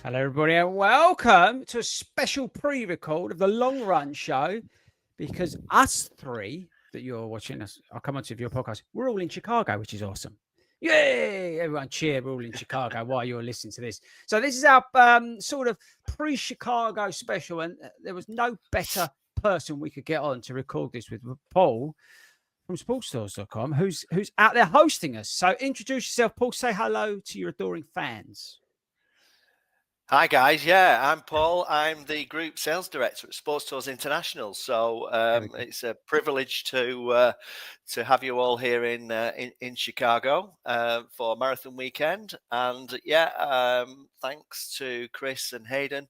Hello, everybody, and welcome to a special pre-record of the Long Run Show. Because us three that you're watching us, I'll come on to your podcast. We're all in Chicago, which is awesome. Yay! Everyone cheer! We're all in Chicago while you're listening to this. So this is our sort of pre-Chicago special, and there was no better person we could get on to record this with Paul from Sportstours.com, who's out there hosting us. So introduce yourself, Paul. Say hello to your adoring fans. Hi guys, I'm Paul. I'm the Group Sales Director at Sportstours International. So it's a privilege to have you all here in Chicago for Marathon Weekend. And thanks to Chris and Hayden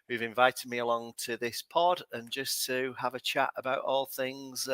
who've invited me along to this pod and just to have a chat about all things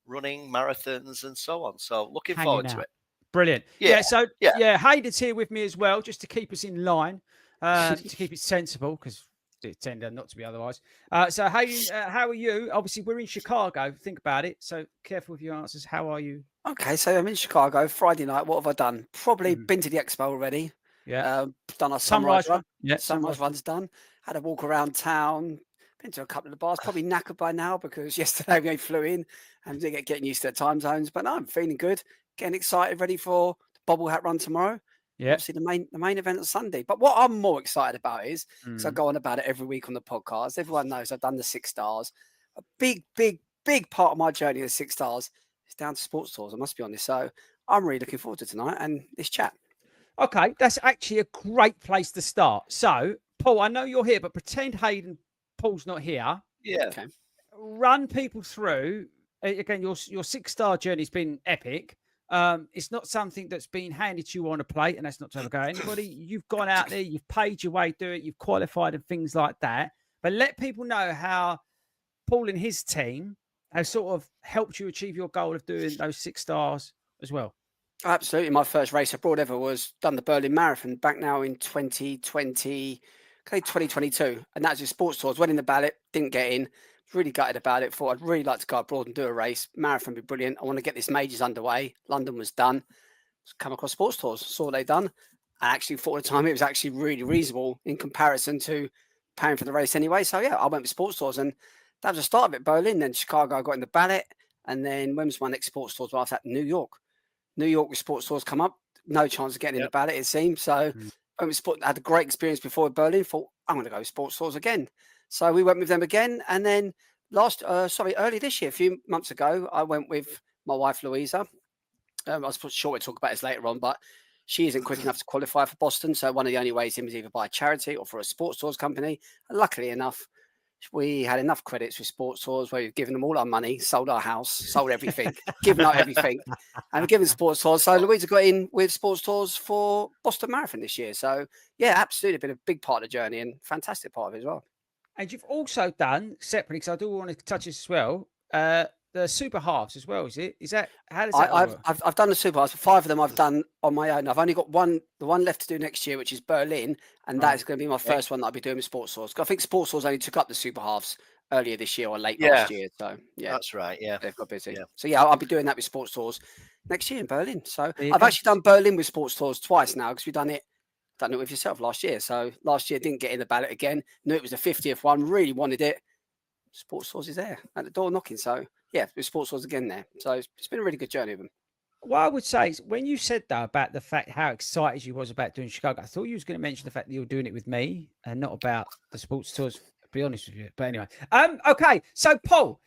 running, marathons, and so on. So looking forward to it. Brilliant. So Hayden's here with me as well, just to keep us in line. To keep it sensible, because it tended not to be otherwise. So how are you? Obviously, we're in Chicago. Think about it. So careful with your answers. How are you? Okay, so I'm in Chicago Friday night. What have I done? Probably been to the expo already. Yeah. Done our sunrise run. Yeah. Sunrise run's done. Had a walk around town. Been to a couple of the bars. Probably knackered by now because yesterday we flew in and getting used to the time zones. But no, I'm feeling good. Getting excited, ready for the bobble hat run tomorrow. Yeah, obviously the main event on Sunday. But what I'm more excited about is, because I go on about it every week on the podcast, everyone knows I've done the 6 stars. A big part of my journey of 6 stars is down to Sportstours, I must be honest. So I'm really looking forward to tonight and this chat. Okay, that's actually a great place to start. So, Paul, I know you're here, but pretend Paul's not here. Yeah. Okay. Run people through, again, your 6-star journey's been epic. It's not something that's been handed to you on a plate, and that's not to overgo anybody. You've gone out there, you've paid your way to do it, you've qualified and things like that. But let people know how Paul and his team have sort of helped you achieve your goal of doing those 6 stars as well. Absolutely. My first race abroad ever was done the Berlin Marathon back now in 2022. And that's just Sportstours. Went in the ballot, didn't get in. Really gutted about it. Thought I'd really like to go abroad and do a race. Marathon would be brilliant. I want to get this majors underway. London was done. Come across Sportstours, saw what they'd done. I actually thought at the time it was actually really reasonable in comparison to paying for the race anyway. So yeah, I went with Sportstours, and that was the start of it. Berlin, then Chicago, I got in the ballot. And then when was my next Sportstours? Well, after that, New York. New York with Sportstours come up. No chance of getting in the ballot, it seemed. So I had a great experience before Berlin. Thought, I'm going to go with Sportstours again. So we went with them again. And then early this year, a few months ago, I went with my wife, Louisa. I was sure we'll talk about this later on, but she isn't quick enough to qualify for Boston. So one of the only ways in was either by a charity or for a Sportstours company. And luckily enough, we had enough credits with Sportstours where we've given them all our money, sold our house, sold everything, given out everything, and we've given Sportstours. So Louisa got in with Sportstours for Boston Marathon this year. So yeah, absolutely been a big part of the journey and fantastic part of it as well. And you've also done separately, because I do want to touch this as well, the super halves as well. Is that how does that work? I've done the super halves. 5 of them I've done on my own. I've only got the one left to do next year, which is Berlin, and that is going to be my first one that I'll be doing with Sportstours. I think Sportstours only took up the super halves earlier this year or late last year. So yeah, that's right. Yeah, they've got busy. Yeah. So yeah, I'll be doing that with Sportstours next year in Berlin. So I've actually done Berlin with Sportstours twice now, because we've done it with yourself last year. So last year didn't get in the ballot again. Knew it was the 50th one. Really wanted it. Sportstours is there at the door knocking. So yeah, with Sportstours again there. So it's been a really good journey with them. What I would say is, when you said though about the fact how excited you was about doing Chicago, I thought you was going to mention the fact that you were doing it with me and not about the Sportstours. To be honest with you, but anyway, okay. So Paul,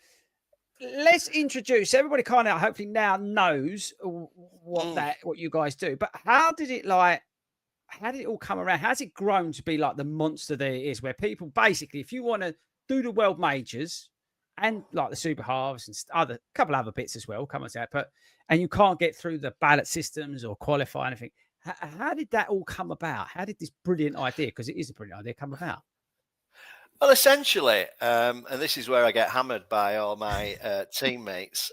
let's introduce everybody. Kind of hopefully now knows what you guys do. But how did it all come around? How's it grown to be like the monster that it is, where people basically, if you want to do the world majors and like the super halves and couple other bits as well, come on that, and you can't get through the ballot systems or qualify anything. How did that all come about? How did this brilliant idea, because it is a brilliant idea, come about? Well, essentially, and this is where I get hammered by all my teammates,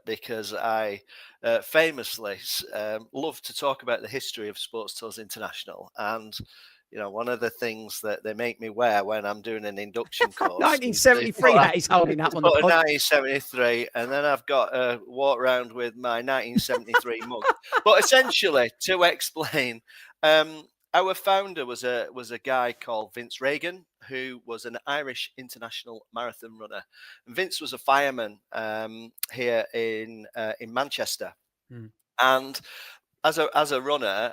because I famously love to talk about the history of Sportstours International. And, you know, one of the things that they make me wear when I'm doing an induction course. 1973 that he's holding up on the pod. 1973, and then I've got to walk around with my 1973 mug. But essentially, to explain, our founder was a guy called Vince Reagan, who was an Irish international marathon runner. And Vince was a fireman here in Manchester, and as a runner,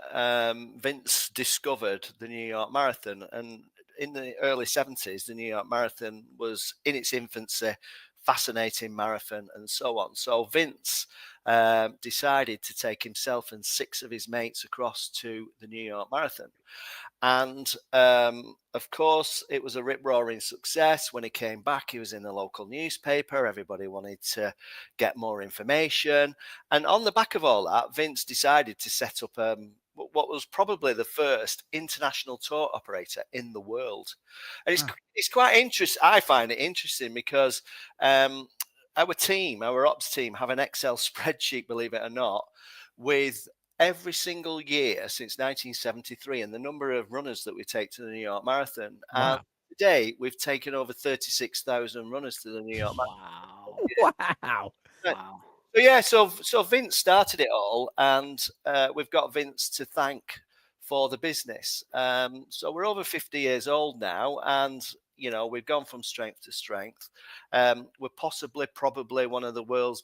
Vince discovered the New York Marathon, and in the early 70s, the New York Marathon was in its infancy, fascinating marathon, and so on. So Vince decided to take himself and 6 of his mates across to the New York Marathon. And of course, it was a rip-roaring success. When he came back, he was in the local newspaper. Everybody wanted to get more information. And on the back of all that, Vince decided to set up what was probably the first international tour operator in the world. And it's quite interesting. I find it interesting because our team, our ops team, have an Excel spreadsheet, believe it or not, with every single year since 1973 and the number of runners that we take to the New York Marathon. Wow. And today we've taken over 36,000 runners to the New York Marathon. Wow. Right. Wow. So yeah, so Vince started it all, and we've got Vince to thank for the business. So we're over 50 years old now, and we've gone from strength to strength. We're probably one of the world's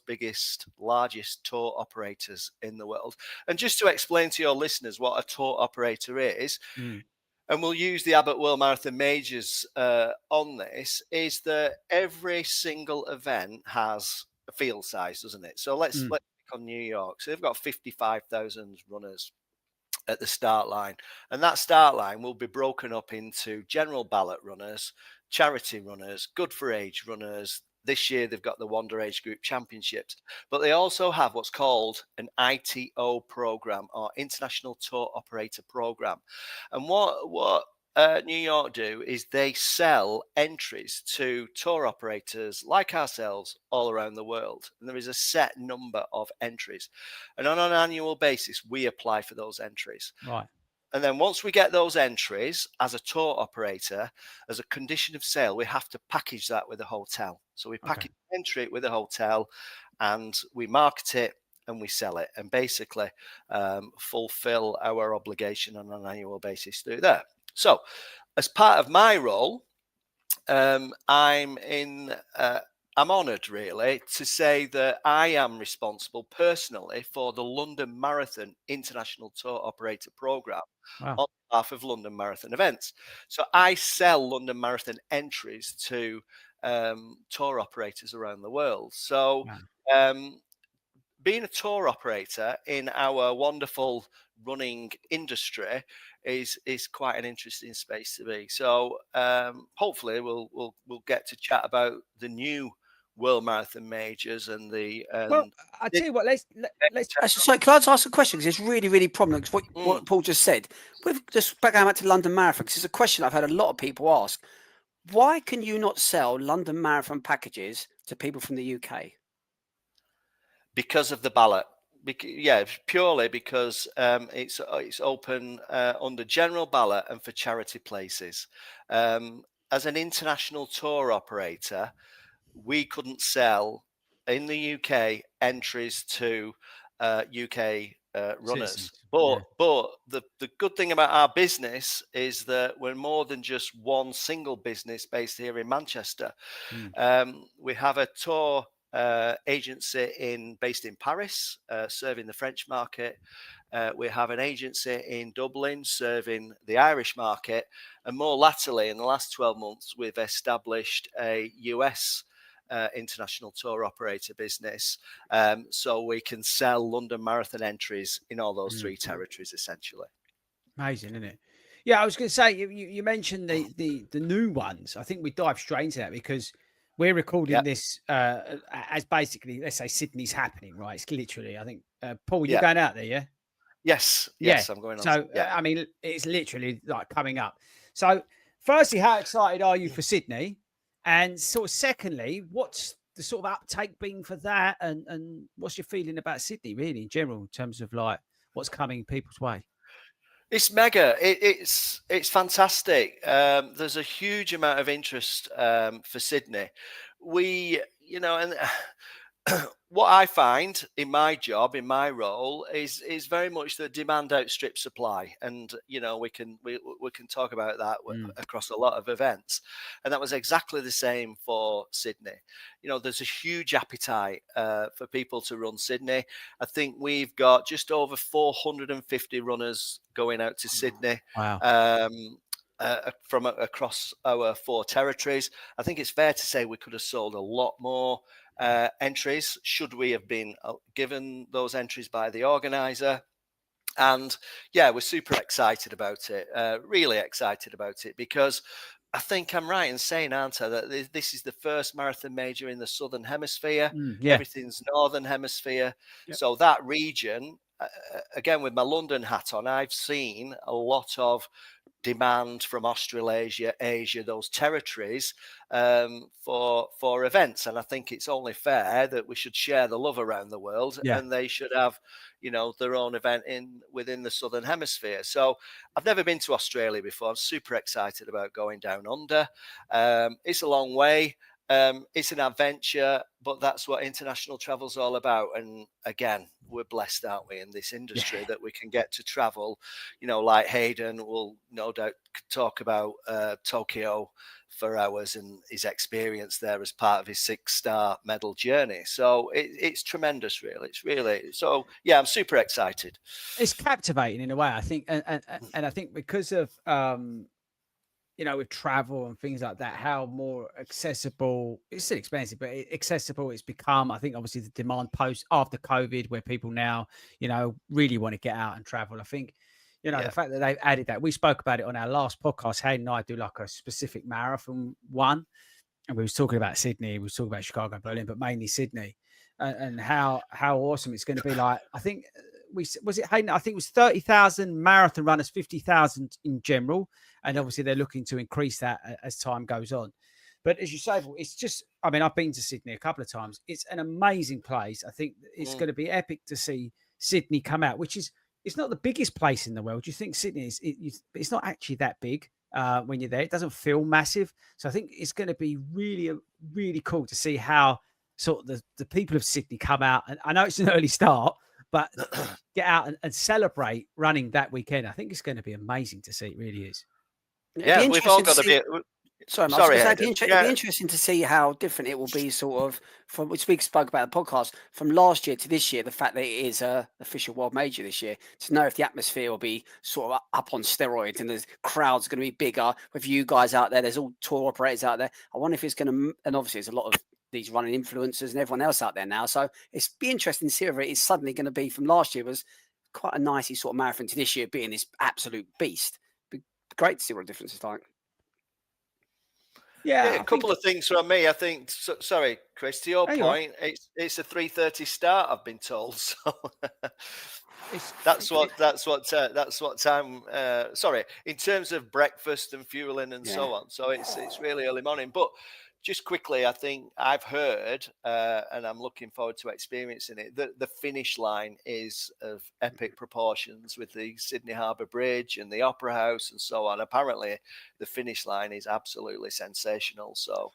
largest tour operators in the world. And just to explain to your listeners what a tour operator is, and we'll use the Abbott World Marathon Majors on this, is that every single event has a field size, doesn't it? So let's pick on New York. So they've got 55,000 runners at the start line, and that start line will be broken up into general ballot runners, charity runners, good for age runners. This year they've got the Wander Age Group Championships, but they also have what's called an ITO program, or International Tour Operator Program. And what New York do is they sell entries to tour operators like ourselves all around the world. And there is a set number of entries. And on an annual basis, we apply for those entries. Right. And then once we get those entries as a tour operator, as a condition of sale, we have to package that with a hotel. So we package the entry with a hotel, and we market it and we sell it, and basically fulfill our obligation on an annual basis through there. So as part of my role, I'm honoured, really, to say that I am responsible personally for the London Marathon International Tour Operator Programme on behalf of London Marathon Events. So I sell London Marathon entries to tour operators around the world. So being a tour operator in our wonderful running industry is quite an interesting space to be. So hopefully we'll get to chat about the new World Marathon Majors and the. Well, I tell you what, let's. So can I just ask a question? Because it's really, really prominent. What Paul just said. We've just going back to London Marathon, because it's a question I've had a lot of people ask. Why can you not sell London Marathon packages to people from the UK? Because of the ballot. Purely because it's open under general ballot and for charity places. As an international tour operator, we couldn't sell in the UK entries to UK runners. But the good thing about our business is that we're more than just one single business based here in Manchester. We have a tour agency based in Paris, serving the French market. We have an agency in Dublin serving the Irish market, and more latterly, in the last 12 months, we've established a US international tour operator business, so we can sell London Marathon entries in all those 3 territories, essentially. Amazing, isn't it? Yeah, I was going to say, you mentioned the new ones. I think we dive straight into that because we're recording this as basically, let's say, Sydney's happening, right? It's literally, I think, Paul, you're going out there, yeah? Yes, I'm going on. So, I mean, it's literally like coming up. So, firstly, how excited are you for Sydney? And sort of secondly, what's the sort of uptake been for that? And what's your feeling about Sydney, really, in general, in terms of like what's coming people's way? It's mega. It's fantastic. There's a huge amount of interest for Sydney. And what I find in my job, in my role, is very much the demand outstrips supply, and we can talk about that across a lot of events, and that was exactly the same for Sydney. There's a huge appetite for people to run Sydney. I think we've got just over 450 runners going out to Sydney. Wow. From across our 4 territories. I think it's fair to say we could have sold a lot more entries should we have been given those entries by the organizer. And yeah, we're super excited about it, really excited about it, because I think I'm right in saying, aren't I, that this is the first marathon major in the Southern Hemisphere. Yeah. Everything's Northern Hemisphere. Yep. So that region, again, with my London hat on, I've seen a lot of demand from Australasia, Asia, those territories for events, and I think it's only fair that we should share the love around the world, and they should have their own event within the Southern Hemisphere. So I've never been to Australia before. I'm super excited about going down under. It's a long way. It's an adventure, but that's what international travel's all about. And again, we're blessed, aren't we, in this industry that we can get to travel, like Hayden will no doubt talk about Tokyo for hours and his experience there as part of his 6-star medal journey. So it's tremendous, really. It's really, so yeah, I'm super excited. It's captivating in a way, I think. And I think because of, with travel and things like that, how more accessible, it's still expensive, but accessible it's become. I think obviously the demand post after COVID, where people now, really want to get out and travel. I think, the fact that they've added that, we spoke about it on our last podcast. Hayden and I do like a specific marathon one. And we was talking about Sydney, we was talking about Chicago and Berlin, but mainly Sydney, and how awesome it's going to be. Like, I think Hayden? I think it was 30,000 marathon runners, 50,000 in general. And obviously they're looking to increase that as time goes on. But as you say, it's just, I mean, I've been to Sydney a couple of times. It's an amazing place. I think it's going to be epic to see Sydney come out, which is, it's not the biggest place in the world. You think Sydney is, it's not actually that big when you're there. It doesn't feel massive. So I think it's going to be really, really cool to see how sort of the people of Sydney come out. And I know it's an early start, but get out and celebrate running that weekend. I think it's going to be amazing to see. It really is. Yeah, we've all got to be. Sorry, it'd be interesting to see how different it will be, sort of, from which we spoke about the podcast, from last year to this year. The fact that it is a official world major this year, to know if the atmosphere will be sort of up on steroids and the crowd's going to be bigger with you guys out there. There's all tour operators out there. I wonder if it's going to, and obviously there's a lot of these running influencers and everyone else out there now. So it's be interesting to see whether it is suddenly going to be, from last year was quite a nicey sort of marathon, to this year being this absolute beast. Be great to see what the difference is like. Yeah, a couple of things from me. I think. Sorry, Chris. To your point, it's a 3:30 start. I've been told. So that's what time. Sorry, in terms of breakfast and fueling and so on. So it's really early morning. But just quickly, I think I've heard, and I'm looking forward to experiencing it, that the finish line is of epic proportions with the Sydney Harbour Bridge and the Opera House and so on. Apparently, the finish line is absolutely sensational. So,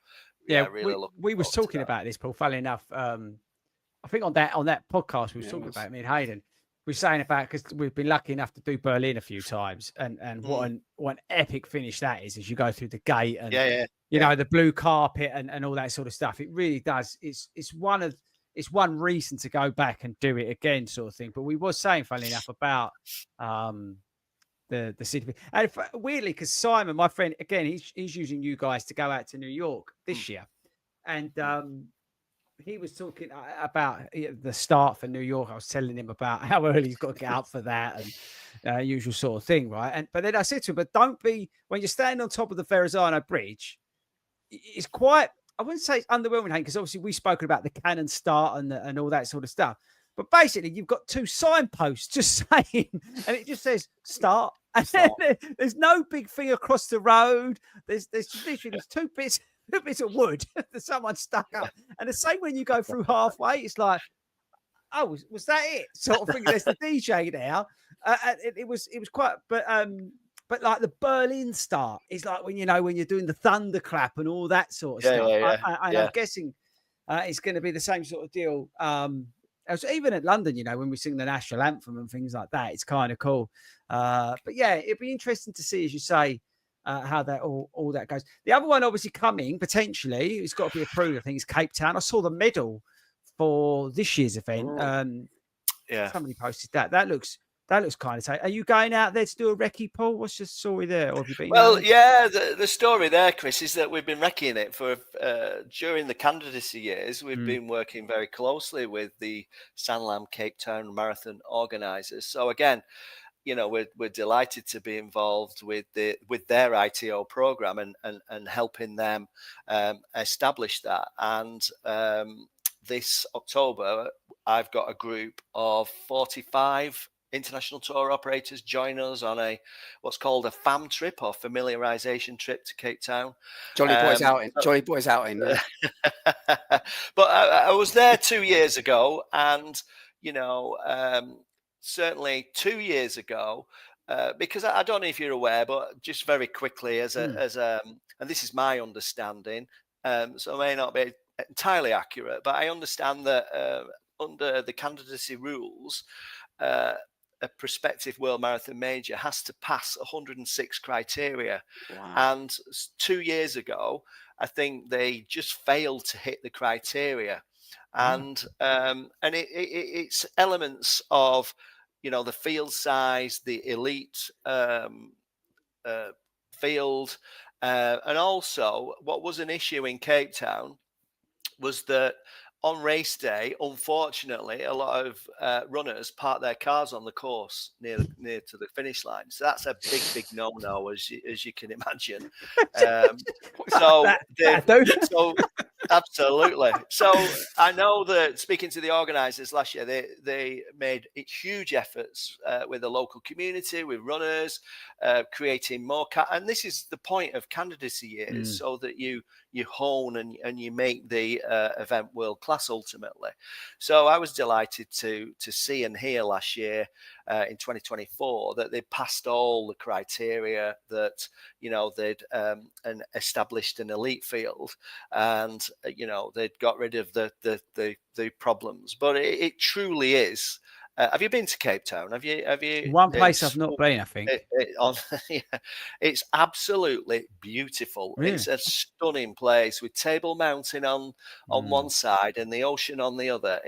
really we was talking about this, Paul, funnily enough. I think on that podcast, we was talking about it, me and Hayden. We were saying about, because we've been lucky enough to do Berlin a few times, and what an epic finish that is as you go through the gate and the blue carpet and all that sort of stuff. It really does. It's one reason to go back and do it again, sort of thing. But we was saying, funnily enough, about the city, and weirdly, because Simon, my friend, again, he's using you guys to go out to New York this year, and he was talking about the start for New York. I was telling him about how early he's got to get up for that and usual sort of thing, right? But then I said to him, but don't be, when you're standing on top of the Verrazano Bridge, it's quite, I wouldn't say it's underwhelming, because obviously we've spoken about the cannon start and all that sort of stuff. But basically, you've got two signposts just saying, and it just says start. And there's no big thing across the road. There's literally two bits of wood that someone stuck up. And the same when you go through halfway, it's like, oh, was that it? Sort of thing. There's the DJ now. It was quite, but like the Berlin start is like when you're doing the thunderclap and all that sort of stuff. I'm guessing It's going to be the same sort of deal. As even at London, when we sing the national anthem and things like that, it's kind of cool. But yeah, it'd be interesting to see, as you say, how that all that goes. The other one, obviously coming potentially, it's got to be approved. I think it's Cape Town. I saw the medal for this year's event. Yeah. Somebody posted that. That looks kind of tight. Are you going out there to do a recce, Paul? What's the story there? Or have you been? Well, yeah, the story there, Chris, is that we've been recceing it for during the candidacy years. We've been working very closely with the Sanlam Cape Town Marathon organisers. So again, we're delighted to be involved with their ITO program and helping them establish that. And this October, I've got a group of 45 international tour operators join us on what's called a FAM trip, or familiarization trip, to Cape Town. Jolly boys outing. Jolly boys outing. Yeah. But I was there 2 years ago, and certainly 2 years ago, because I don't know if you're aware, but just very quickly, and this is my understanding, so it may not be entirely accurate, but I understand that under the candidacy rules, a prospective World Marathon Major has to pass 106 criteria. Wow. And 2 years ago, I think they just failed to hit the criteria. And it's elements of, the field size, the elite field, and also what was an issue in Cape Town was that on race day, unfortunately, a lot of runners park their cars on the course near to the finish line. So that's a big no-no, as you can imagine. So absolutely. So I know that, speaking to the organisers last year, they made huge efforts with the local community, with runners, creating more. And this is the point of candidacy years, so that you hone and you make the event world class ultimately. So I was delighted to see and hear last year in 2024 that they passed all the criteria, that they'd established an elite field, and they'd got rid of the problems. But it truly is. Have you been to Cape Town? Have you? One place I've not been, I think. It's absolutely beautiful. Really? It's a stunning place with Table Mountain on one side and the ocean on the other.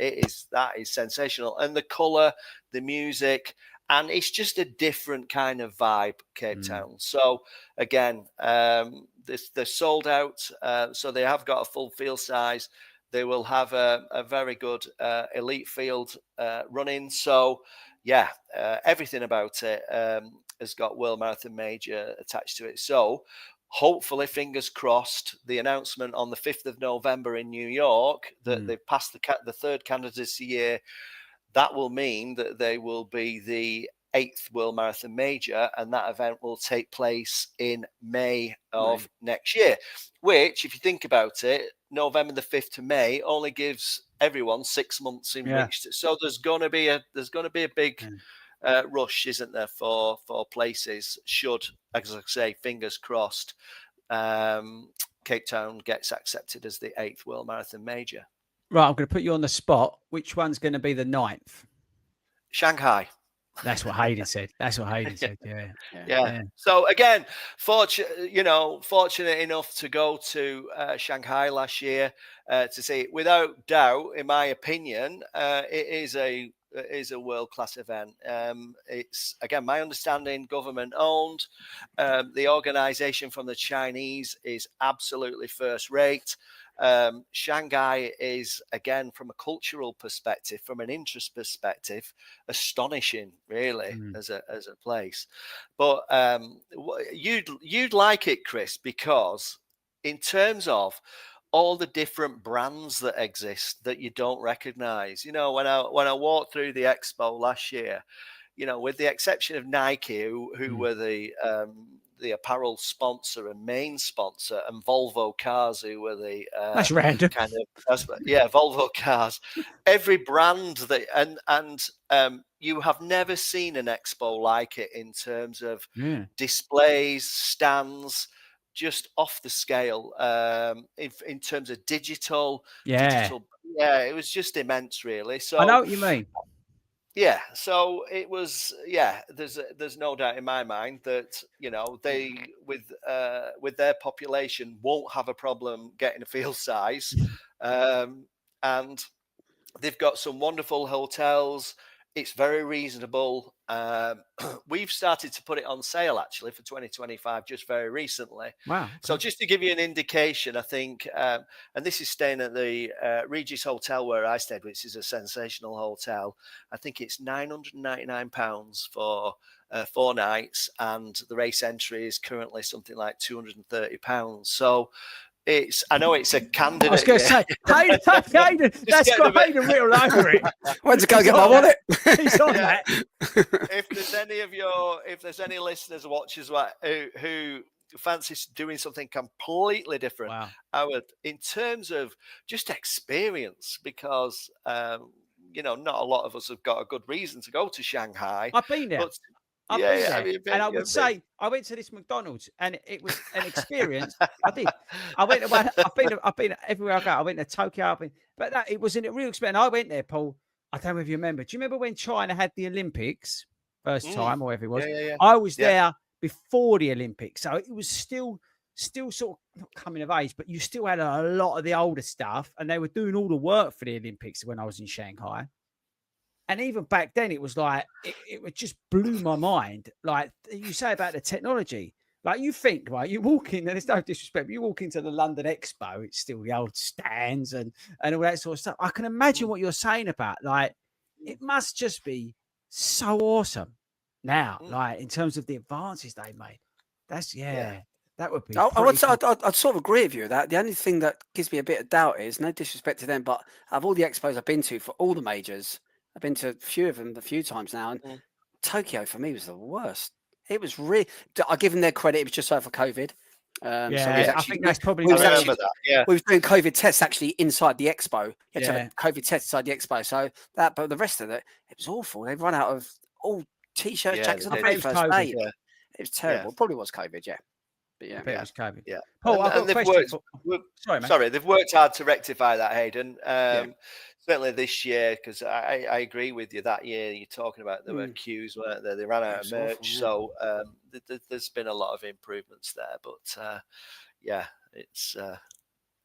That is sensational, and the colour, the music, and it's just a different kind of vibe, Cape Town. So again, they're sold out. So they have got a full field size. They will have a very good elite field running. So, yeah, everything about it has got World Marathon Major attached to it. So, hopefully, fingers crossed, the announcement on the 5th of November in New York that they've passed the third candidacy year, that will mean that they will be the 8th World Marathon Major, and that event will take place in May of next year, which, if you think about it, November the 5th to May only gives everyone 6 months in which to, so there's going to be a big rush, isn't there, for places, should, as I say, fingers crossed, Cape Town gets accepted as the 8th World Marathon Major. Right, I'm going to put you on the spot. Which one's going to be the 9th? Shanghai. That's what Hayden said. Yeah. So again, fortunate enough to go to Shanghai last year to see it. Without doubt, in my opinion, it is a world-class event. It's, again, my understanding, government owned. The organization from the Chinese is absolutely first rate. Shanghai is, again, from a cultural perspective, from an interest perspective, astonishing, really, as a place. But you'd like it, Chris, because in terms of all the different brands that exist that you don't recognize, when I walked through the expo last year, with the exception of Nike, who were the apparel sponsor and main sponsor, and Volvo Cars, who were the that's random kind of Volvo Cars. Every brand that and you have never seen an expo like it in terms of displays, stands, just off the scale in terms of digital. Yeah, Yeah, it was just immense, really. So I know what you mean. yeah, so it was. Yeah, there's no doubt in my mind that they with their population won't have a problem getting a field size, and they've got some wonderful hotels. It's very reasonable. We've started to put it on sale actually for 2025 just very recently. Wow. So just to give you an indication, I think, and this is staying at the Regis Hotel where I stayed, which is a sensational hotel. I think it's £999 for 4 nights, and the race entry is currently something like £230. So I know it's a candidate. I was going to say, Hayden, that's got Hayden written over it. Went to go get my wallet. He's on that. If there's any listeners or watchers who fancy doing something completely different, Wow. I would, in terms of just experience, because not a lot of us have got a good reason to go to Shanghai. I've been there. But I've been there. And I would say I went to this McDonald's and it was an experience. I did. I've been everywhere I go. I went to Tokyo. It was a real experience. I went there, Paul. I don't know if you remember. Do you remember when China had the Olympics first time or whatever it was? Yeah. I was there before the Olympics, so it was still sort of not coming of age, but you still had a lot of the older stuff, and they were doing all the work for the Olympics when I was in Shanghai. And even back then, it was like, it just blew my mind. Like you say about the technology, like you think, right, you walk in, and there's no disrespect, but you walk into the London Expo, it's still the old stands and all that sort of stuff. I can imagine what you're saying about, like, it must just be so awesome now, like in terms of the advances they made. That would be. I'd sort of agree with you with that. The only thing that gives me a bit of doubt is, no disrespect to them, but of all the expos I've been to for all the majors, I've been to a few of them a few times now, and Tokyo for me was the worst. It was really. I give them their credit; it was just over COVID. I think that's probably. We were doing COVID tests actually inside the expo. You had to have a COVID test inside the expo. So but the rest of it was awful. They've run out of all t-shirts, jackets, and the first day. It was terrible. It probably was COVID. Yeah. But it was COVID. Yeah. Paul, I've got a question. Sorry, they've worked hard to rectify that, Hayden. Certainly this year, because I agree with you. That year you're talking about, there were queues, weren't there? They ran out of merch. So there's been a lot of improvements there. But it's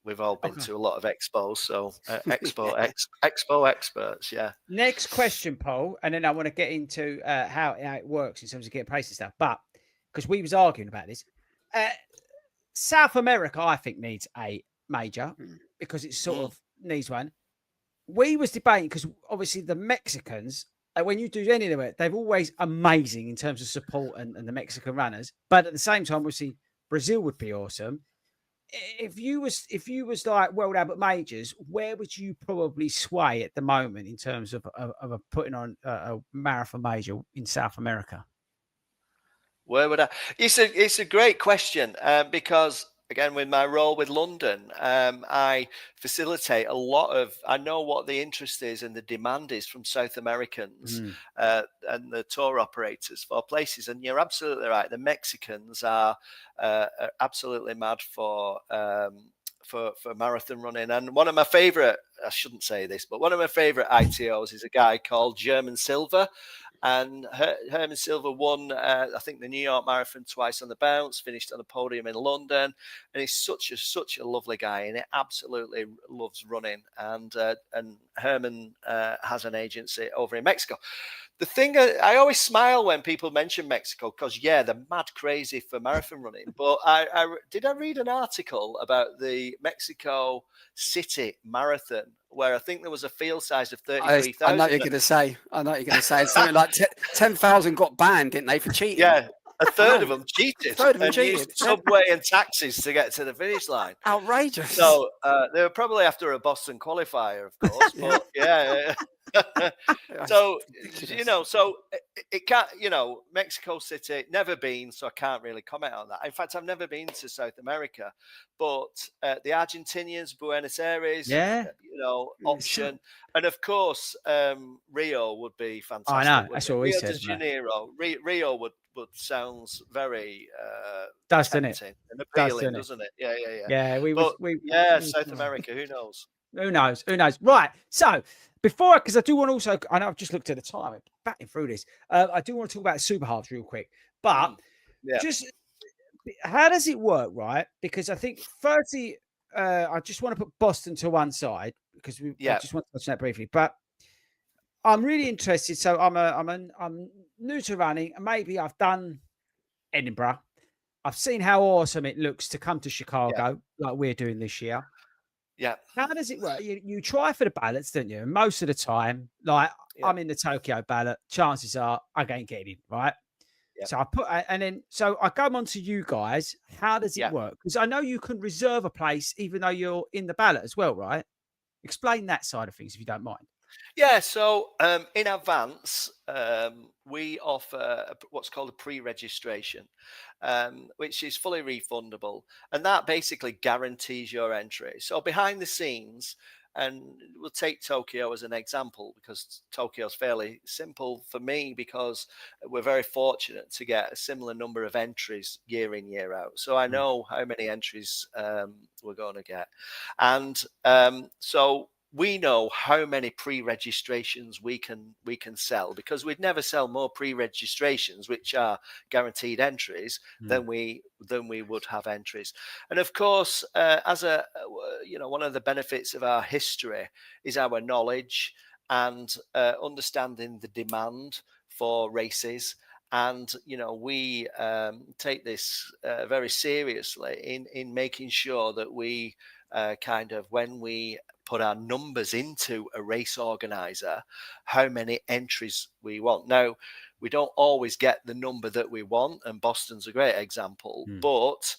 we've all been to a lot of expos. So expo experts, yeah. Next question, Paul, and then I want to get into how it works in terms of getting places and stuff. But because we was arguing about this. South America, I think, needs a major because it sort of needs one. We was debating because obviously the Mexicans, when you do any of it, they're always amazing in terms of support and the Mexican runners. But at the same time, obviously Brazil would be awesome. If you was like World Abbott Majors, where would you probably sway at the moment in terms of putting on a marathon major in South America? Where would I? It's a great question because, again, with my role with London, I facilitate a lot of. I know what the interest is and the demand is from South Americans and the tour operators for places. And you're absolutely right. The Mexicans are absolutely mad for marathon running. And one of my favorite, I shouldn't say this, but one of my favorite ITOs is a guy called German Silver. And Herman Silver won, I think, the New York Marathon twice on the bounce, finished on the podium in London. And he's such a lovely guy, and he absolutely loves running. And Herman has an agency over in Mexico. The thing, I always smile when people mention Mexico because, they're mad crazy for marathon running. But I read an article about the Mexico City Marathon where I think there was a field size of 33,000. I know what you're going to say. It's something like 10,000 got banned, didn't they, for cheating? Yeah, a third of them cheated. Used subway and taxis to get to the finish line. Outrageous. So they were probably after a Boston qualifier, of course. But so it can't. Mexico City, never been, so I can't really comment on that. In fact, I've never been to South America, but the Argentinians, Buenos Aires, option, and of course Rio would be fantastic. I know. That's what we said. Rio de Janeiro. Rio sounds very Doesn't it? tempting and appealing, Doesn't it? Yeah. Yeah, But yeah, South America, who knows? Who knows? Who knows? Right. So because I do want to also, I know I've just looked at the time, batting through this. I do want to talk about super halves real quick, but Yeah. just how does it work, right? Because I think 30. I just want to put Boston to one side because I just want to touch on that briefly, but I'm really interested. So I'm new to running, and maybe I've done Edinburgh. I've seen how awesome it looks to come to Chicago, like we're doing this year. Yeah. How does it work? You try for the ballots, don't you? And most of the time, like I'm in the Tokyo ballot, chances are I ain't getting in, right? Yeah. So I put, and then so I come on to you guys. How does it work? Because I know you can reserve a place even though you're in the ballot as well, right? Explain that side of things if you don't mind. Yeah, so in advance, we offer what's called a pre-registration, which is fully refundable, and that basically guarantees your entry. So behind the scenes, and we'll take Tokyo as an example because Tokyo's fairly simple for me because we're very fortunate to get a similar number of entries year in, year out. So I know how many entries we're going to get, and so we know how many pre-registrations we can sell because we'd never sell more pre-registrations, which are guaranteed entries, than we would have entries. And of course, as one of the benefits of our history is our knowledge and understanding the demand for races. And we take this very seriously in making sure that we when we put our numbers into a race organizer, how many entries we want. Now, we don't always get the number that we want, and Boston's a great example, but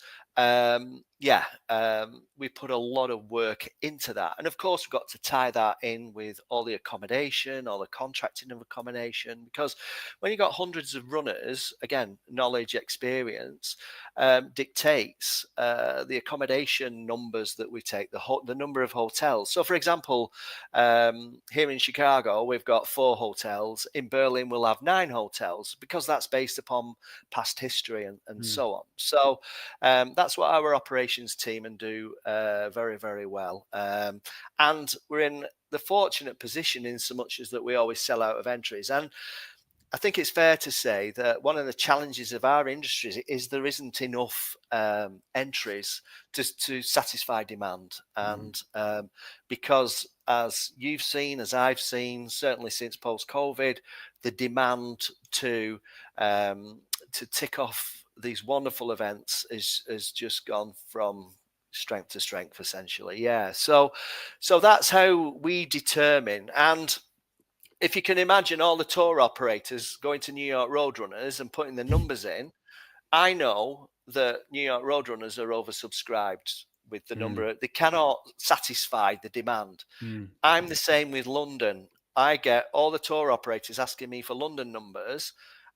we put a lot of work into that. And of course, we've got to tie that in with all the accommodation, all the contracting of accommodation, because when you've got hundreds of runners, again, knowledge, experience dictates the accommodation numbers that we take, the number of hotels. So, for example, here in Chicago, we've got 4 hotels. In Berlin, we'll have 9 hotels because that's based upon past history and so on. So that's what our operations team do very, very well. And we're in the fortunate position in so much as that we always sell out of entries. And I think it's fair to say that one of the challenges of our industry is there isn't enough entries to satisfy demand. And because as you've seen, as I've seen, certainly since post-COVID, the demand to tick off these wonderful events has just gone from strength to strength, essentially. So that's how we determine. And if you can imagine all the tour operators going to New York Roadrunners and putting the numbers in, I know that New York Roadrunners are oversubscribed with the number. They cannot satisfy the demand. I'm the same with London. I get all the tour operators asking me for London numbers.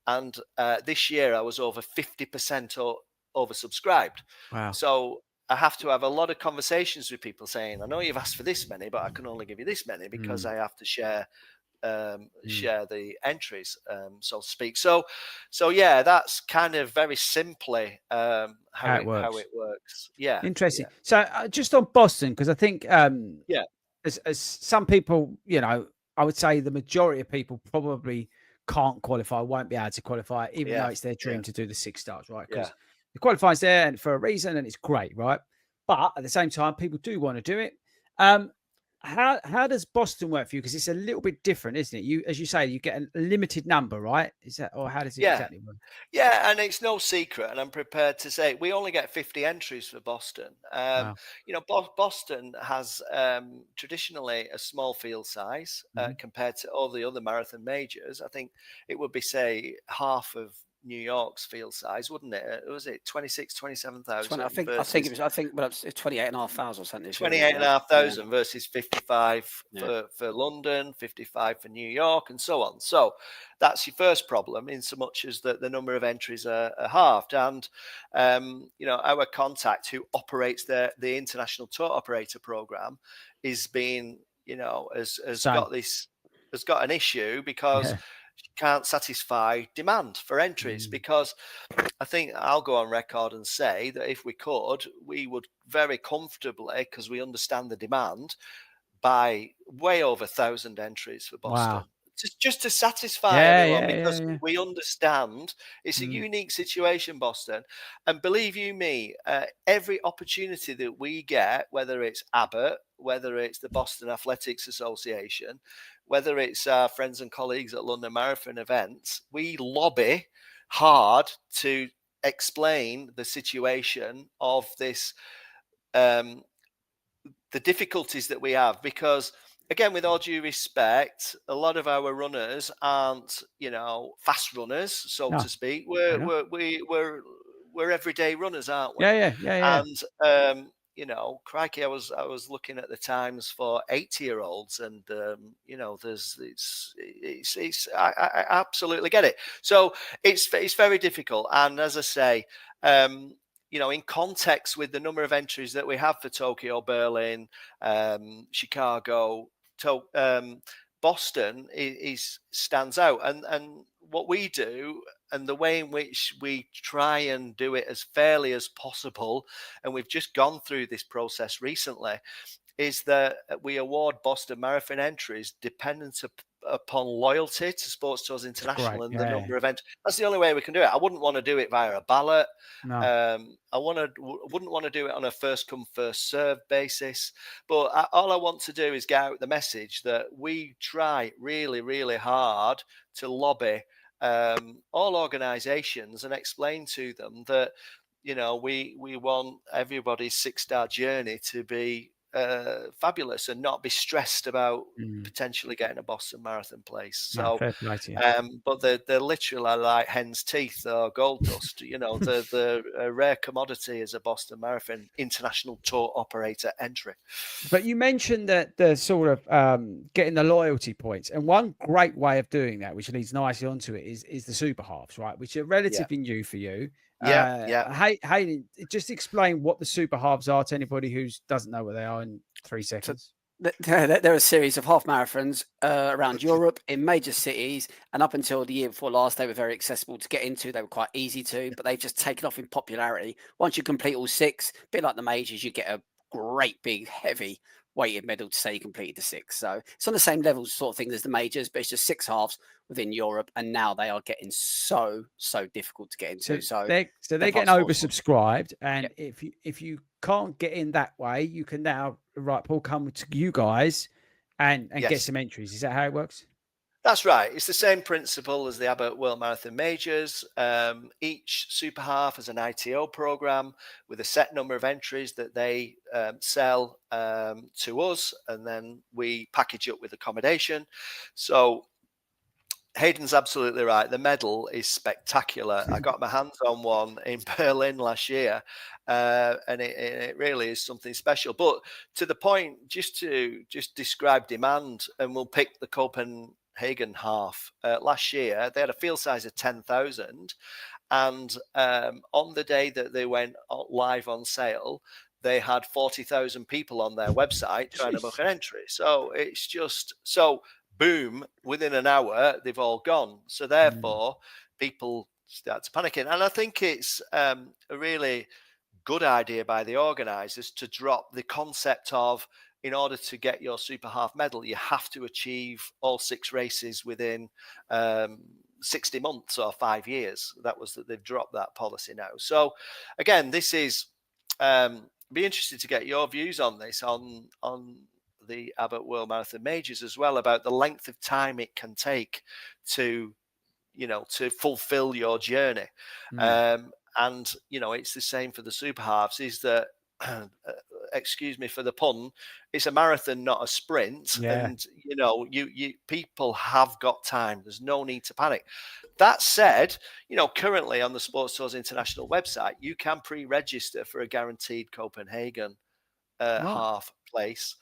And this year I was over 50% oversubscribed. Wow. So I have to have a lot of conversations with people saying, I know you've asked for this many, but I can only give you this many because I have to share the entries, so to speak. So yeah, that's kind of very simply how it works. Yeah. Interesting. So just on Boston, because I think as some people, I would say the majority of people probably can't qualify, won't be able to qualify, even though it's their dream to do the 6 stars, right? Because the qualify's there and for a reason, and it's great, right? But at the same time, people do want to do it. How does Boston work for you? Because it's a little bit different, isn't it? You, as you say, you get a limited number, right? Is that, or how does it exactly work? Yeah, and it's no secret, and I'm prepared to say we only get 50 entries for Boston. Wow. Boston has traditionally a small field size compared to all the other marathon majors. I think it would be, say, half of New York's field size, wouldn't it? Was it 27,000? I think it's 28,500 or something. 28,500 versus 55 for London, 55 for New York, and so on. So that's your first problem, in so much as that the number of entries are halved. And our contact who operates the international tour operator program is being, has got an issue because she can't satisfy demand for entries, because I think I'll go on record and say that if we could, we would very comfortably, because we understand the demand, buy way over 1,000 entries for Boston. Wow. Just to satisfy Yeah, everyone, yeah, because yeah, yeah. we understand it's a unique situation, Boston. And believe you me, every opportunity that we get, whether it's Abbott, whether it's the Boston Athletics Association, whether it's our friends and colleagues at London Marathon events, we lobby hard to explain the situation of this, the difficulties that we have, because again, with all due respect, a lot of our runners aren't, fast runners, so No, to speak. fair enough. We're everyday runners, aren't we? Yeah, yeah, yeah, yeah. And crikey, I was looking at the times for 80-year-olds, and there's it's I absolutely get it. So it's very difficult, and as I say, in context with the number of entries that we have for Tokyo, Berlin, Chicago, Boston stands out, and what we do and the way in which we try and do it as fairly as possible, and we've just gone through this process recently, is that we award Boston Marathon entries dependent upon loyalty to Sportstours It's great. International and the Yeah. number of entries. That's the only way we can do it. I wouldn't want to do it via a ballot. No. I wouldn't want to do it on a first come first serve basis. But all I want to do is get out the message that we try really, really hard to lobby all organisations and explain to them that we want everybody's 6-star journey to be fabulous and not be stressed about potentially getting a Boston Marathon place. No, So, fair play to you. but they're literally like hen's teeth or gold dust. The rare commodity is a Boston Marathon International Tour operator entry. But you mentioned that the sort of getting the loyalty points, and one great way of doing that, which leads nicely onto it, is the super halves, right? Which are relatively new for you. Yeah. Hayden, just explain what the super halves are to anybody who doesn't know what they are in 3 seconds. There are a series of half marathons around Europe in major cities, and up until the year before last, they were very accessible to get into. They were quite easy to, but they've just taken off in popularity. Once you complete all 6, a bit like the majors, you get a great big heavy weighted medal to say you completed the 6. So it's on the same level sort of thing as the majors, but it's just 6 halves within Europe, and now they are getting so difficult to get into. So they're getting oversubscribed, and if you can't get in that way, you can now, right, Paul, come to you guys and get some entries. Is that how it works? That's right. It's the same principle as the Abbott World Marathon Majors. Each super half has an ITO program with a set number of entries that they sell to us, and then we package up with accommodation. So Hayden's absolutely right. The medal is spectacular. I got my hands on one in Berlin last year, and it really is something special. But to the point, just to describe demand, and we'll pick the Copenhagen half. Last year, they had a field size of 10,000, and on the day that they went live on sale, they had 40,000 people on their website trying to book an entry. So it's just boom, within an hour, they've all gone. So therefore, people start to panicking. And I think it's a really good idea by the organisers to drop the concept of, in order to get your super half medal, you have to achieve all 6 races within 60 months or 5 years. They've dropped that policy now. So again, this is be interested to get your views on this, on the Abbott World Marathon Majors as well, about the length of time it can take to fulfill your journey. And it's the same for the super halves, is that excuse me for the pun, it's a marathon, not a sprint. And you people have got time. There's no need to panic. That said, currently on the Sportstours International website, you can pre-register for a guaranteed Copenhagen half place.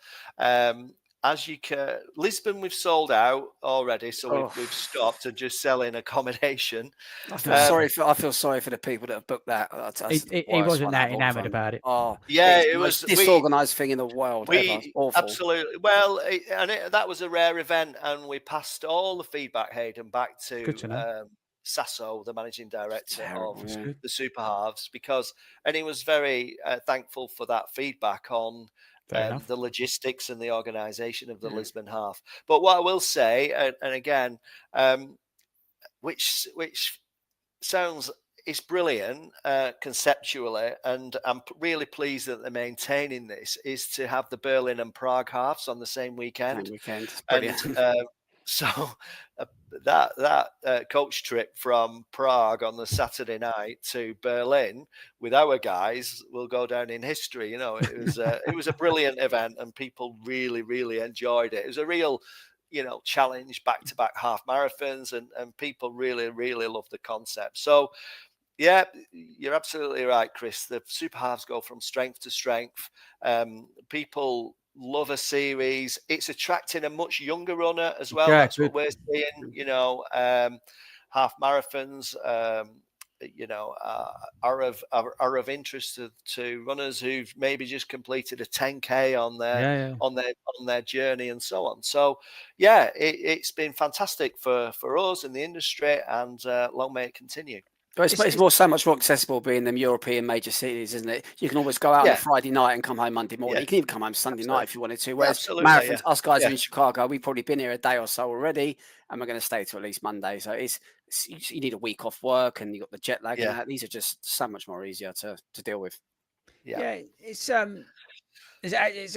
as you can, Lisbon we've sold out already, so we've stopped and just selling accommodation. I feel sorry for the people that have booked that. He wasn't that enamoured about it. Oh, yeah, it it was the most disorganised thing in the world ever. Awful. Absolutely. Well, that was a rare event, and we passed all the feedback, Hayden, back to Sasso, the managing director of the Super Halves, and he was very thankful for that feedback on the logistics and the organisation of the Lisbon half. But what I will say, and again, which sounds it's brilliant conceptually, and I'm really pleased that they're maintaining this, is to have the Berlin and Prague halves on the same weekend. Brilliant. And so that coach trip from Prague on the Saturday night to Berlin with our guys will go down in history. You know, it was a brilliant event, and people really, really enjoyed it. It was a real, challenge, back-to-back half marathons, and people really, really loved the concept. So, yeah, you're absolutely right, Chris. The super halves go from strength to strength. People love a series. It's attracting a much younger runner as well. That's what we're seeing. Half marathons, are of interest to runners who've maybe just completed a 10K on their journey and so on. So, yeah, it's been fantastic for us in the industry, and long may it continue. It's so much more accessible being them European major cities, isn't it? You can always go out on a Friday night and come home Monday morning. You can even come home Sunday night if you wanted to. Whereas marathons, us guys are in Chicago, we've probably been here a day or so already, and we're going to stay till at least Monday. So you need a week off work, and you got the jet lag and that. These are just so much more easier to deal with. Yeah, it's a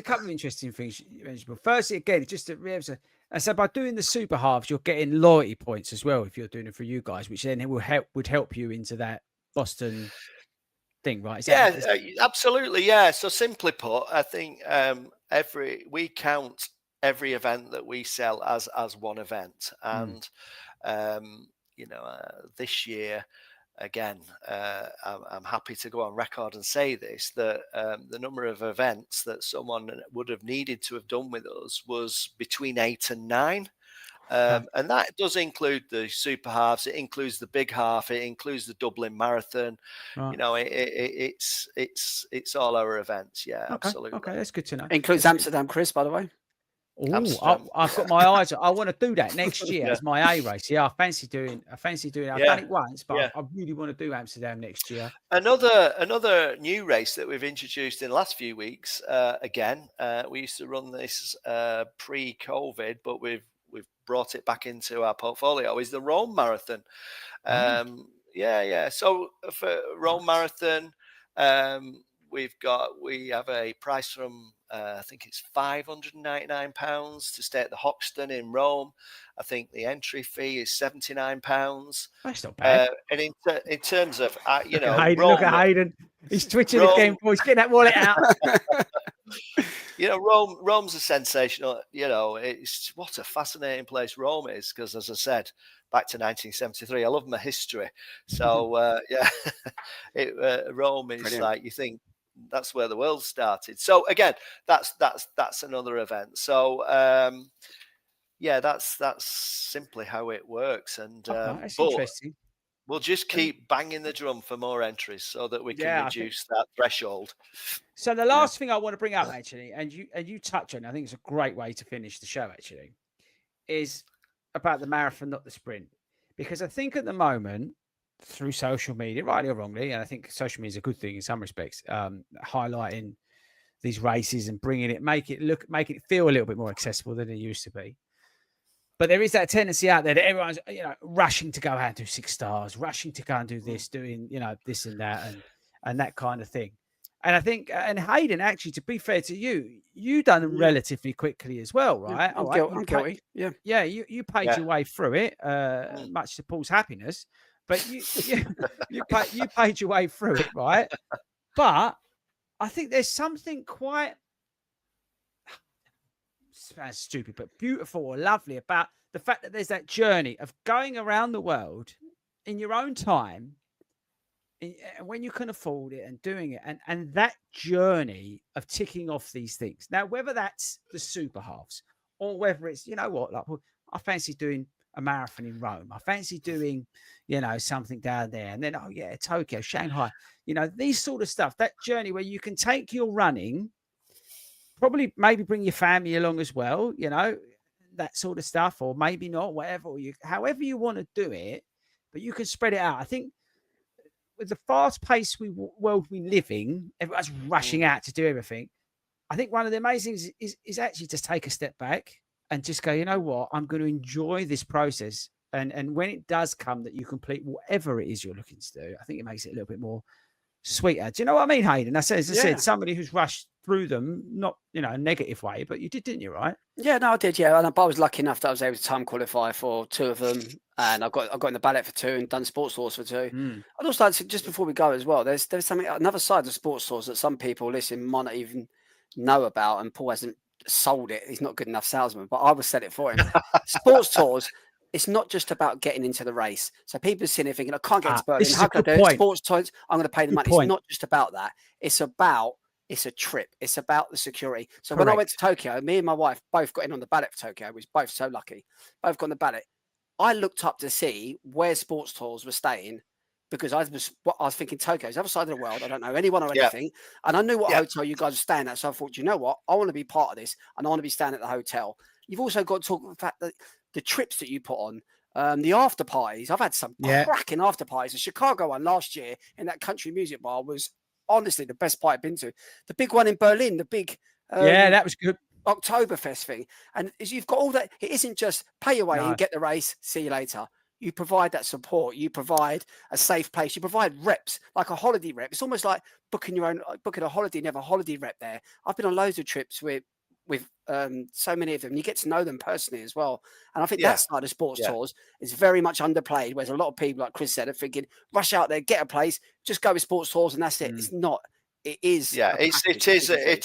couple of interesting things you mentioned. But firstly, again, just to reemphasize, so by doing the super halves, you're getting loyalty points as well if you're doing it for you guys, which then would help you into that Boston thing, right? Absolutely, yeah. So simply put, I think we count every event that we sell as one event, and this year. Again, I'm happy to go on record and say this, that the number of events that someone would have needed to have done with us was between 8 and 9. And that does include the super halves. It includes the big half. It includes the Dublin Marathon. Right. It's all our events. Yeah, absolutely. Okay, that's good to know. Includes Amsterdam, Chris, by the way. Oh, I've got my eyes. I want to do that next year as my A race. Yeah, I fancy doing. I've done it once, but I really want to do Amsterdam next year. Another new race that we've introduced in the last few weeks. Again, we used to run this pre-COVID, but we've brought it back into our portfolio. Is the Rome Marathon? So for Rome Marathon, we have a price from I think it's £599 to stay at the Hoxton in Rome. I think the entry fee is £79. That's not bad. And in terms of Hayden, Rome, look at Hayden. He's twitching again, boys. Get that wallet out. Rome's a sensational. It's what a fascinating place Rome is, because, as I said, back to 1973. I love my history. So Rome is brilliant. Like, you think that's where the world started. So again, that's another event. So that's simply how it works. And that's interesting. We'll just keep banging the drum for more entries so that we can reduce that threshold. So the last thing I want to bring up, actually, and you touch on, I think it's a great way to finish the show, actually, is about the marathon, not the sprint. Because I think at the moment, through social media, rightly or wrongly, and I think social media is a good thing in some respects, highlighting these races and making it feel a little bit more accessible than it used to be. But there is that tendency out there that everyone's, rushing to go out and do 6 stars, rushing to go and do this, doing, this and that, and that kind of thing. And I think, and Hayden, actually, to be fair to you, you done them relatively quickly as well, right? I'm guilty. Yeah. Yeah, you paid your way through it, much to Paul's happiness. But you paid your way through it, right? But I think there's something quite sounds stupid, but beautiful or lovely about the fact that there's that journey of going around the world in your own time, when you can afford it, and doing it, and that journey of ticking off these things. Now, whether that's the super halves or whether it's, you know what, like, well, I fancy doing a marathon in Rome. I fancy doing, you know, something down there. And then, oh, yeah, Tokyo, Shanghai, you know, these sort of stuff, that journey where you can take your running, probably maybe bring your family along as well, you know, that sort of stuff, or maybe not, whatever, or you, however you want to do it, but you can spread it out. I think with the fast paced world we live in, everyone's rushing out to do everything. I think one of the amazing things is actually just take a step back and just go, you know what, I'm going to enjoy this process. And when it does come that you complete whatever it is you're looking to do, I think it makes it a little bit more sweeter. Do you know what I mean, Hayden? As I said, somebody who's rushed through them, not, you know, a negative way, but you did, didn't you, right? Yeah, no, I did. Yeah, and I was lucky enough that I was able to time qualify for 2 of them, and I got in the ballot for 2 and done Sportstours for 2. I'd also like to, just before we go as well, there's something, another side of Sportstours that some people listening might not even know about, and Paul hasn't sold it. He's not a good enough salesman, but I will sell it for him. Sportstours. It's not just about getting into the race. So people are sitting there thinking, I can't get into Berlin. How can I do it? Sportstours, I'm going to pay the money. It's not just about that. It's a trip. It's about the security. So when I went to Tokyo, me and my wife both got in on the ballot for Tokyo. We were both so lucky. Both got on the ballot. I looked up to see where Sportstours were staying because I was thinking Tokyo's the other side of the world. I don't know anyone or anything. And I knew what hotel you guys were staying at. So I thought, you know what? I want to be part of this and I want to be staying at the hotel. You've also got to talk about the fact that the trips that you put on, the after parties. I've had some cracking after parties. The Chicago one last year in that country music bar was honestly the best party I've been to. The big one in Berlin, the big that was good. Oktoberfest thing. And as you've got all that, it isn't just pay your way and get the race, see you later. You provide that support. You provide a safe place. You provide reps, like a holiday rep. It's almost like booking a holiday and have a holiday rep there. I've been on loads of trips with so many of them. You get to know them personally as well. And I think that side of Sportstours is very much underplayed, whereas a lot of people, like Chris said, are thinking, rush out there, get a place, just go with Sportstours and that's it. It's not. It is. Yeah, it's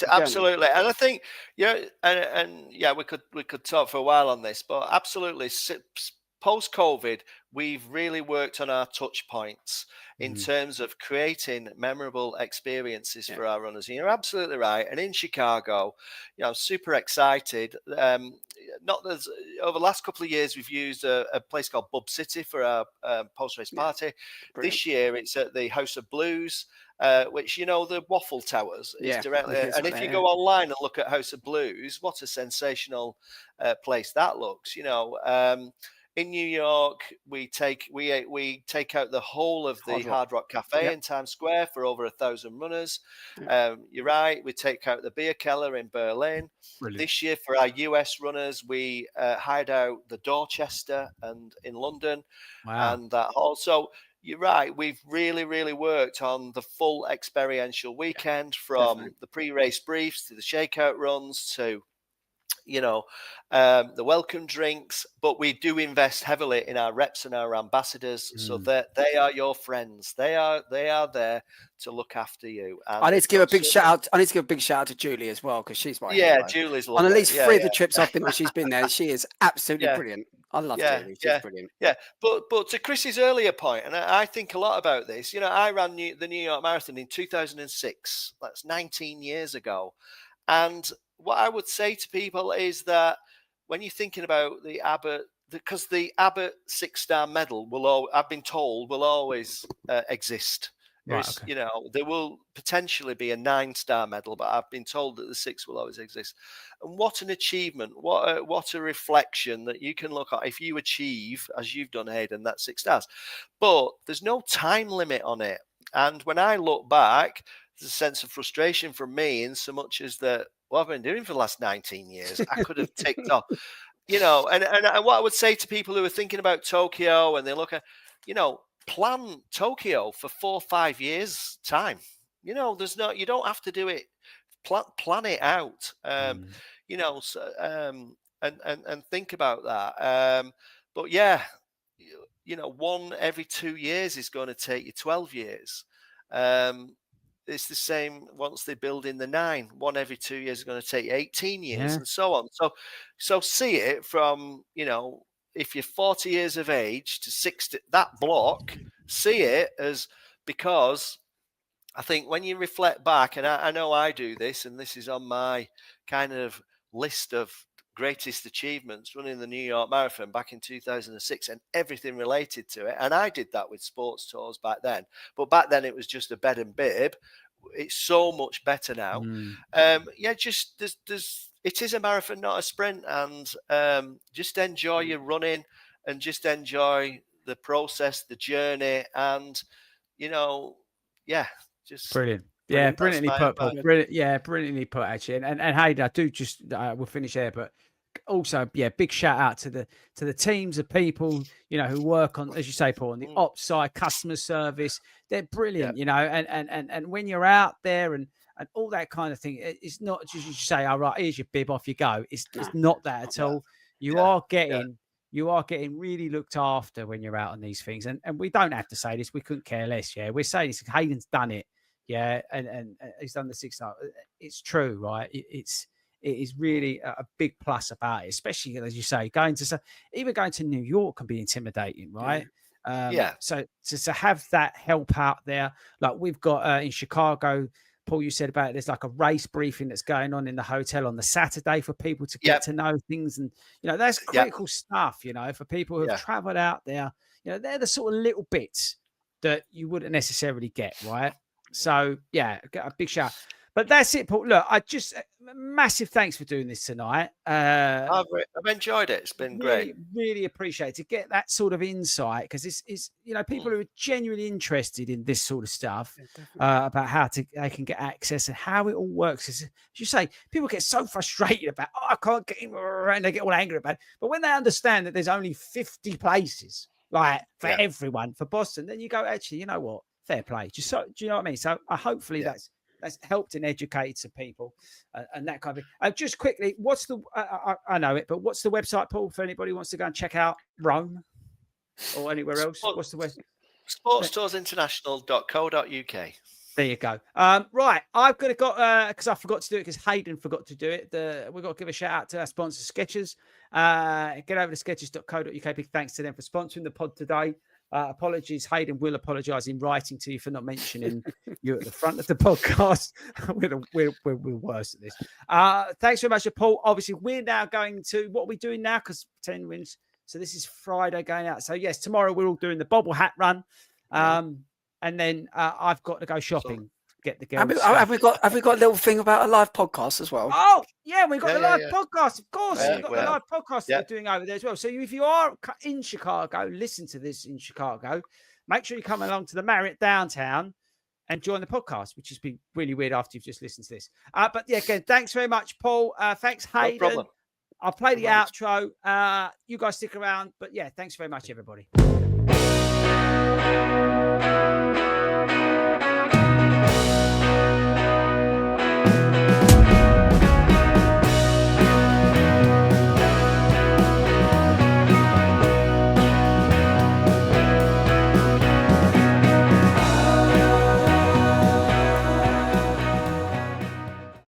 absolutely. And I think, we could talk for a while on this, but absolutely, post-COVID, we've really worked on our touch points in terms of creating memorable experiences for our runners. And you're absolutely right. And in Chicago, you know, I'm super excited. Over the last couple of years, we've used a place called Bub City for our post-race party. Brilliant. This year, it's at the House of Blues, which, you know, the Waffle Towers is directly. And if you go online and look at House of Blues, what a sensational place that looks, you know. In New York, we take out the whole of the Hard Rock Cafe in Times Square for over 1,000 runners. You're right. We take out the Beer Keller in Berlin. Brilliant. This year for our US runners, we hired out the Dorchester and in London, and that hall. So you're right. We've really, really worked on the full experiential weekend, from the pre-race briefs to the shakeout runs to, you know, the welcome drinks, but we do invest heavily in our reps and our ambassadors, so that they are your friends. They are there to look after you. And I need to give a big shout out. I need to give a big shout out to Julie as well, because she's my hero. Julie's on at least 3 of the trips I've been on. She's been there. She is absolutely brilliant. I love Julie. She's brilliant. Yeah, but to Chris's earlier point, and I think a lot about this. You know, I ran the New York Marathon in 2006. That's 19 years ago, and what I would say to people is that when you're thinking about the Abbott, because the Abbott 6-star medal I've been told, will always exist. Right, okay. You know, there will potentially be a 9-star medal, but I've been told that the 6 will always exist. And what an achievement! What a reflection that you can look at if you achieve, as you've done, Hayden, that 6 stars. But there's no time limit on it. And when I look back, there's a sense of frustration from me, in so much as that, what I've been doing for the last 19 years, I could have ticked off, you know, and what I would say to people who are thinking about Tokyo, and they look at, you know, plan Tokyo for 4 or 5 years time. You know, you don't have to do it. Plan it out, you know, and think about that. But yeah, you know, 1 every 2 years is going to take you 12 years. It's the same once they build in the 9. 1 every 2 years is going to take 18 years, and so on. So see it from, you know, if you're 40 years of age to 60, that block, see it as, because I think when you reflect back, and I know I do this, and this is on my kind of list of greatest achievements running the New York Marathon back in 2006 and everything related to it. And I did that with Sportstours back then. But back then it was just a bed and bib. It's so much better now. Just it is a marathon, not a sprint. And just enjoy your running and just enjoy the process, the journey. And, just brilliant. Brilliant. Brilliantly That's put, my Paul. Brilliantly put, actually. And Hayden, I do just we'll finish there, but also, big shout out to the teams of people, who work on, as you say, Paul, on the ops side, customer service. They're brilliant, and when you're out there and all that kind of thing, it's not just you say, all right, here's your bib, off you go. It's not that at all. You are getting really looked after when you're out on these things. And we don't have to say this. We couldn't care less. Yeah. We're saying this. Hayden's done it. Yeah. And he's done the 6 hours. It's true, right? It is really a big plus about it, especially as you say, even going to New York can be intimidating, right? So to have that help out there, like we've got in Chicago, Paul, you said about it, there's like a race briefing that's going on in the hotel on the Saturday for people to get to know things. And, that's critical stuff, for people who have traveled out there. They're the sort of little bits that you wouldn't necessarily get, right? So, a big shout. But that's it, Paul. Look, massive thanks for doing this tonight. I've enjoyed it. It's been great. Really appreciate it to get that sort of insight, because it's people who are genuinely interested in this sort of stuff about how they can get access and how it all works. As you say, people get so frustrated about, I can't get in, and they get all angry about it. But when they understand that there's only 50 places, like for everyone, for Boston, then you go, actually, you know what? Fair play. Do you know what I mean? So hopefully that's helped and educated some people and that kind of thing. Just quickly, what's the, I know it, but what's the website, Paul, for anybody who wants to go and check out Rome or anywhere else? What's the website? Sportstoursinternational.co.uk. There you go. Right. I've got because I forgot to do it because Hayden forgot to do it. We've got to give a shout out to our sponsor, Skechers. Get over to skechers.co.uk. Big thanks to them for sponsoring the pod today. Apologies, Hayden will apologise in writing to you for not mentioning you at the front of the podcast. we're worse at this. Thanks very much to Paul. Obviously, we're now going to what we're doing now because 10 wins. So this is Friday going out. So yes, tomorrow we're all doing the bobble hat run, and then I've got to go shopping. Get the girls. Have we got a little thing about a live podcast as well? Oh yeah, we've got the live podcast, of course. We've got the live podcast that we're doing over there as well. So if you are in Chicago, listen to this in Chicago. Make sure you come along to the Marriott downtown and join the podcast, which has been really weird after you've just listened to this. But again, thanks very much, Paul. Thanks, Hayden. No problem. I'll play the outro. You guys stick around. But thanks very much, everybody.